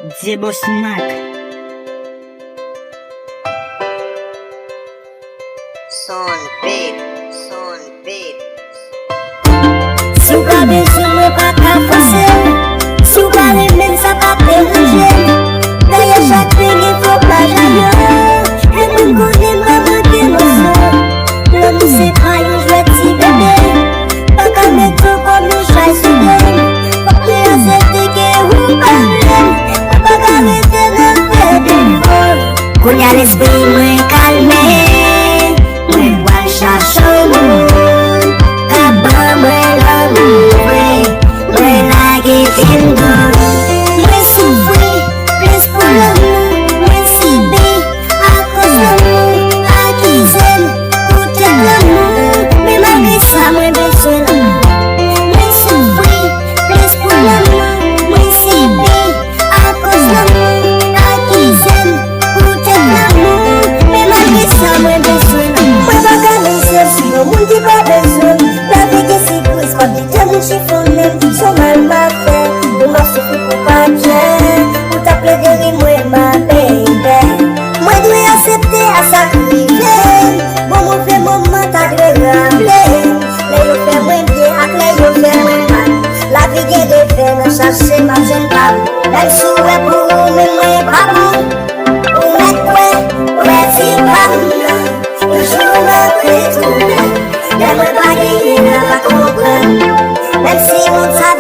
Debosnak. Son beat, son beat. Si ou ka bezou mwen pa ka fose, si ou ka remen sa pa pereje. Daya chak pe gen fok la jayon, e mwen konen mwen manke monson. L'homme se pa yon jwet si bebe, pa ka meto kom yon chay souden. Fok mwen asepte ke ou parlen, pa ka mette nan fe devon. Konya l'esprit mwen kalme, mwen wak chachon moun. Kaba mwen l'amoure, mwen lage tendon. Mwen soufri, ples pou l'amour, mwen sibe, a kos l'amour, akizem, koute l'amour, men malgré sa mwen beswe l'amour. Mwen soufri, ples pou l'amour, mwen sibe, a kos l'amour, akizem, koute l'amour, men malgré sa mwen beswe l'amour. Mwen baka men sef si yon moun ki pa bezwen, la veke si kouis pa bite moun chifonem. Son mal ma fe, ou ma soufri pou pa jen, ou ta ple deri mwen ma baby. Mwen dwe asepte a sakrive, bon mou fe mouman ta dwe ramble. Le yo fe mwen bien ak le yo fe mwen mal, la vi gen de fe nan chache ma jen pal. Mem souwe pou ou men mwen pa pou, ou met kwe ti pal. Toujou mwen pretounen, men mwen pa genye nan pa kompren. Même si on t'a